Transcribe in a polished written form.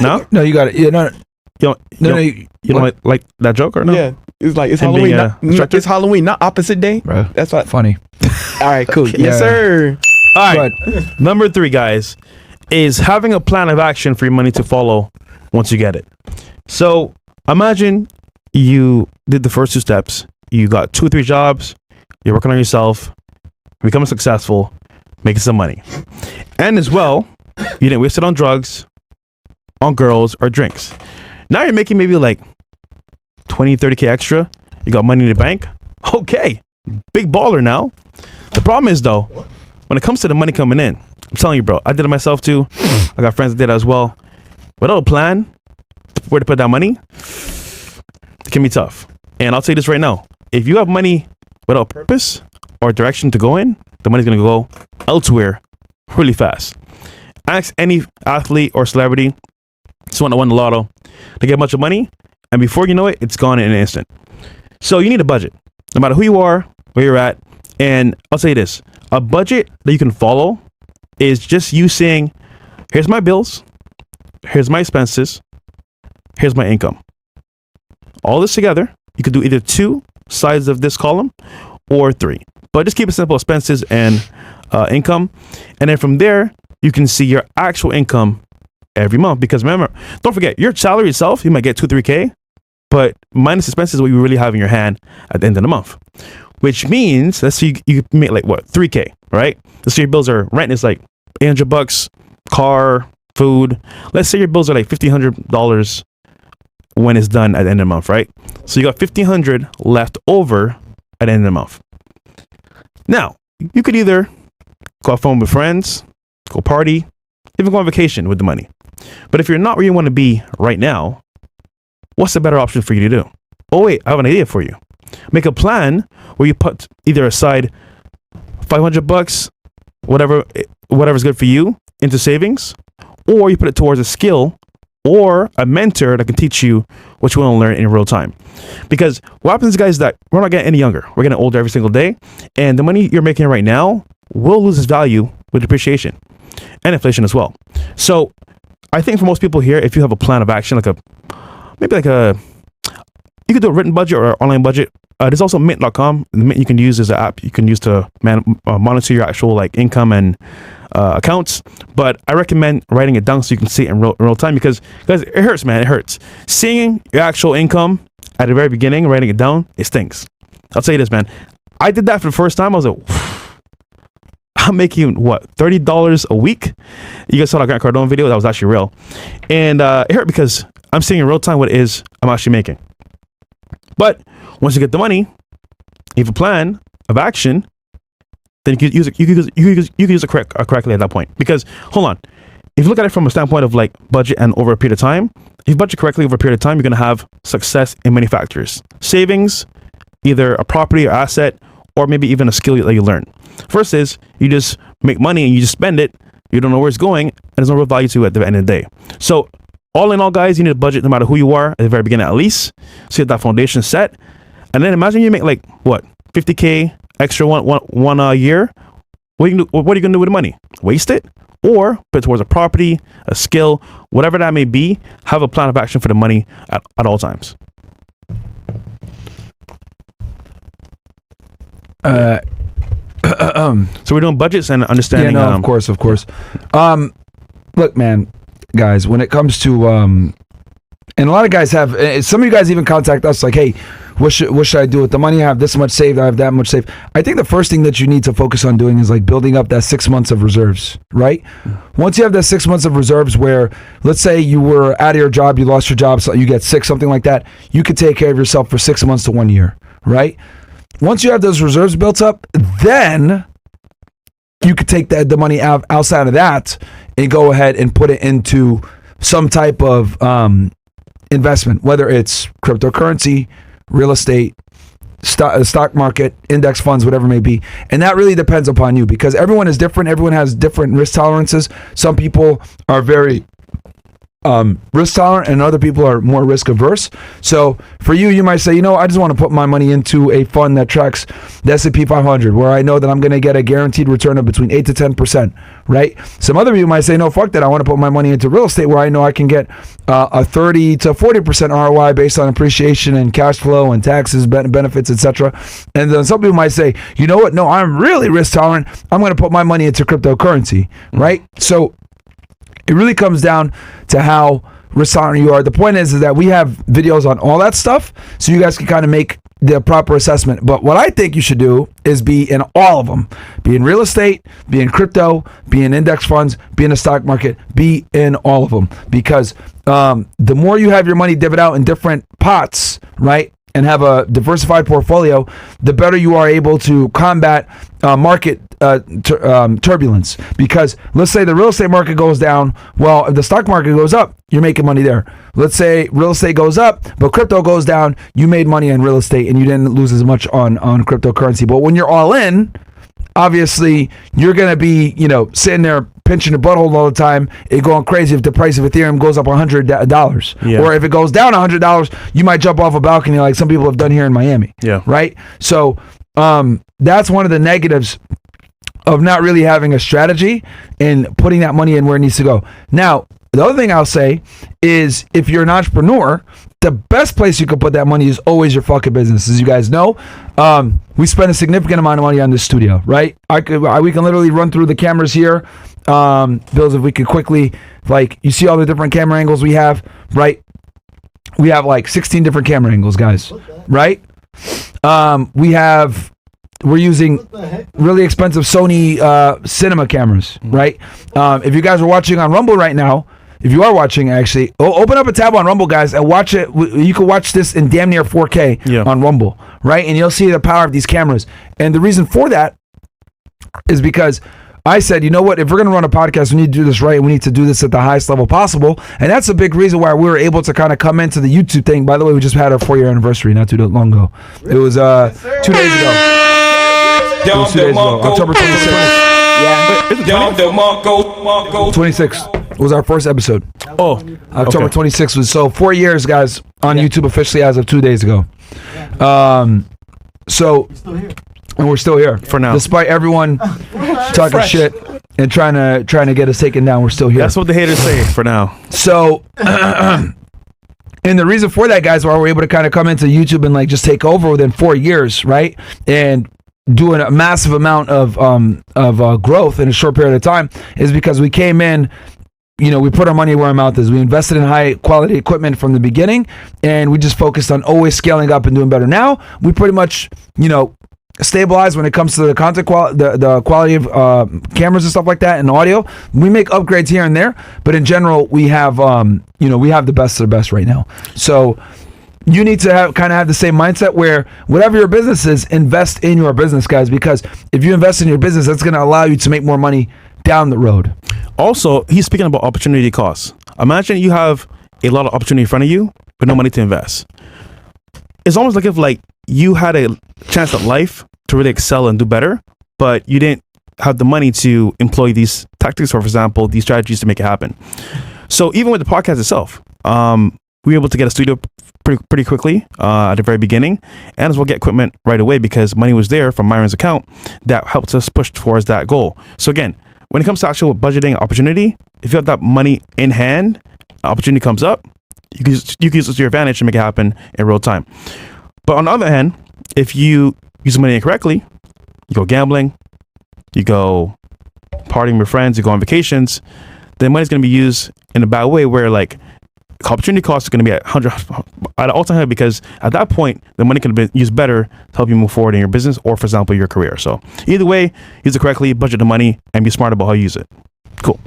No? No, you got it. Yeah, no. You don't like that joke or no? Yeah. It's like it's Him Halloween. being It's Halloween, not opposite day. Bro, That's what. funny. All right, cool. Yes, sir. All right. Number 3, guys, is having a plan of action for your money to follow once you get it. So imagine you did the first 2 steps. You got 2 or 3 jobs. You're working on yourself, becoming successful, making some money. And as well, you didn't waste it on drugs, on girls, or drinks. Now you're making maybe like 20, 30K extra. You got money in the bank. Okay. Big baller now. The problem is, though, when it comes to the money coming in, I'm telling you, bro, I did it myself too. I got friends that did it as well. Without a plan, where to put that money, it can be tough. And I'll tell you this right now. If you have money without purpose or direction to go in, the money's going to go elsewhere really fast. Ask any athlete or celebrity, someone that won the lotto, to get a bunch of money, and before you know it, it's gone in an instant. So you need a budget, no matter who you are, where you're at. And I'll say this, a budget that you can follow is just you saying, here's my bills, here's my expenses, here's my income. All this together, you could do either 2 sides of this column or 3. But just keep it simple, expenses and income. And then from there, you can see your actual income every month. Because remember, don't forget, your salary itself, you might get 2, 3K, but minus expenses is what you really have in your hand at the end of the month. Which means, let's say you make like what, 3K, right? Let's say your bills are, rent is like $800, car, food. Let's say your bills are like $1,500 when it's done at the end of the month, right? So you got $1,500 left over at the end of the month. Now, you could either go have fun with friends, go party, even go on vacation with the money. But if you're not where you want to be right now, what's the better option for you to do? Oh wait, I have an idea for you. Make a plan where you put either aside $500, whatever's good for you, into savings, or you put it towards a skill or a mentor that can teach you what you want to learn in real time. Because what happens, guys, is that we're not getting any younger. We're getting older every single day, and the money you're making right now will lose its value with depreciation and inflation as well. So I think for most people here, if you have a plan of action, you could do a written budget or online budget. There's also Mint.com. Mint you can use as an app you can use to monitor your actual like income and accounts. But I recommend writing it down so you can see it in real time, because guys, it hurts, man. It hurts. Seeing your actual income at the very beginning, writing it down, it stinks. I'll tell you this, man. I did that for the first time. I was like, I'm making what, $30 a week? You guys saw that Grant Cardone video. That was actually real. And it hurt because I'm seeing in real time what it is I'm actually making. But once you get the money, you have a plan of action, then you can use it correctly at that point. Because hold on, if you look at it from a standpoint of like budget and over a period of time, if you budget correctly over a period of time, you're going to have success in many factors. Savings, either a property or asset, or maybe even a skill that you learn. First is you just make money and you just spend it. You don't know where it's going, and there's no real value to it at the end of the day. So all in all, guys, you need a budget no matter who you are at the very beginning, at least. So you have that foundation set. And then imagine you make like, what, 50K extra one a year? What are you going to do with the money? Waste it? Or put it towards a property, a skill, whatever that may be. Have a plan of action for the money at all times. So we're doing budgets and understanding. Yeah, no, of course. Look, man, guys, when it comes to and a lot of guys have, some of you guys even contact us like, hey, what should I do with the money? I have this much saved, I have that much saved. I think the first thing that you need to focus on doing is like building up that 6 months of reserves, right? Once you have that 6 months of reserves where, let's say you were out of your job, you lost your job, so you get sick, something like that, you could take care of yourself for 6 months to 1 year, right? Once you have those reserves built up, then you could take the money out outside of that and go ahead and put it into some type of investment, whether it's cryptocurrency, real estate, stock market, index funds, whatever it may be. And that really depends upon you, because everyone is different. Everyone has different risk tolerances. Some people are very risk tolerant and other people are more risk averse. So for you, you might say, I just want to put my money into a fund that tracks the S&P 500, where I know that I'm going to get a guaranteed return of between 8 to 10%, right? Some other people might say, no, fuck that. I want to put my money into real estate where I know I can get a 30 to 40% ROI based on appreciation and cash flow and taxes, benefits, etc. And then some people might say, you know what? No, I'm really risk tolerant. I'm going to put my money into cryptocurrency, right? So it really comes down to how risk tolerant you are. The point is that we have videos on all that stuff, so you guys can kind of make the proper assessment. But what I think you should do is be in all of them. Be in real estate, be in crypto, be in index funds, be in the stock market, be in all of them. Because the more you have your money divvied out in different pots, right, and have a diversified portfolio, the better you are able to combat market turbulence. Because let's say the real estate market goes down, well, if the stock market goes up, you're making money there. Let's say real estate goes up, but crypto goes down, you made money on real estate and you didn't lose as much on cryptocurrency. But when you're all in, obviously you're going to be, sitting there pinching your butthole all the time, it going crazy if the price of Ethereum goes up $100. Yeah. Or if it goes down $100, you might jump off a balcony like some people have done here in Miami. Yeah. Right? So that's one of the negatives of not really having a strategy and putting that money in where it needs to go. Now, the other thing I'll say is if you're an entrepreneur, the best place you can put that money is always your fucking business. As you guys know, we spend a significant amount of money on this studio, right? We can literally run through the cameras here. Bills, if we could quickly, you see all the different camera angles we have, right? We have 16 different camera angles, guys, right? We're using really expensive Sony cinema cameras, right? If you guys are watching on Rumble right now, if you are watching, actually, open up a tab on Rumble, guys, and watch it. You can watch this in damn near 4K on Rumble, right? And you'll see the power of these cameras. And the reason for that is because I said, you know what? If we're going to run a podcast, we need to do this right. We need to do this at the highest level possible. And that's a big reason why we were able to kind of come into the YouTube thing. By the way, we just had our 4-year anniversary not too long ago. It was 2 days ago. It was 2 days ago. October 26th. Yeah. 26 was our first episode. Oh, October 26th was 4 years, guys, on YouTube officially as of 2 days ago. So, and we're still here for now, despite everyone talking shit and trying to get us taken down. We're still here. That's what the haters say for now. So, and the reason for that, guys, why we're able to kind of come into YouTube and just take over within 4 years, right, and doing a massive amount of growth in a short period of time, is because we came in. We put our money where our mouth is. We invested in high quality equipment from the beginning, and we just focused on always scaling up and doing better. Now we pretty much, stabilize when it comes to the content the quality of cameras and stuff like that, and audio. We make upgrades here and there, but in general, we have we have the best of the best right now. So you need to have the same mindset where whatever your business is, invest in your business, guys, because if you invest in your business, that's going to allow you to make more money down the road. Also, he's speaking about opportunity costs. Imagine you have a lot of opportunity in front of you, but no money to invest. It's almost like if you had a chance at life to really excel and do better, but you didn't have the money to employ these tactics or, for example, these strategies to make it happen. So even with the podcast itself, we were able to get a studio pretty quickly at the very beginning, and as well get equipment right away because money was there from Myron's account that helped us push towards that goal. So again, when it comes to actual budgeting opportunity, if you have that money in hand, opportunity comes up, you can use it to your advantage to make it happen in real time. But on the other hand, if you use the money incorrectly, you go gambling, you go partying with friends, you go on vacations, then money's going to be used in a bad way where opportunity costs are going to be at an all-time high, because at that point the money can be used better to help you move forward in your business or, for example, your career. So either way, use it correctly, budget the money, and be smart about how you use it. Cool.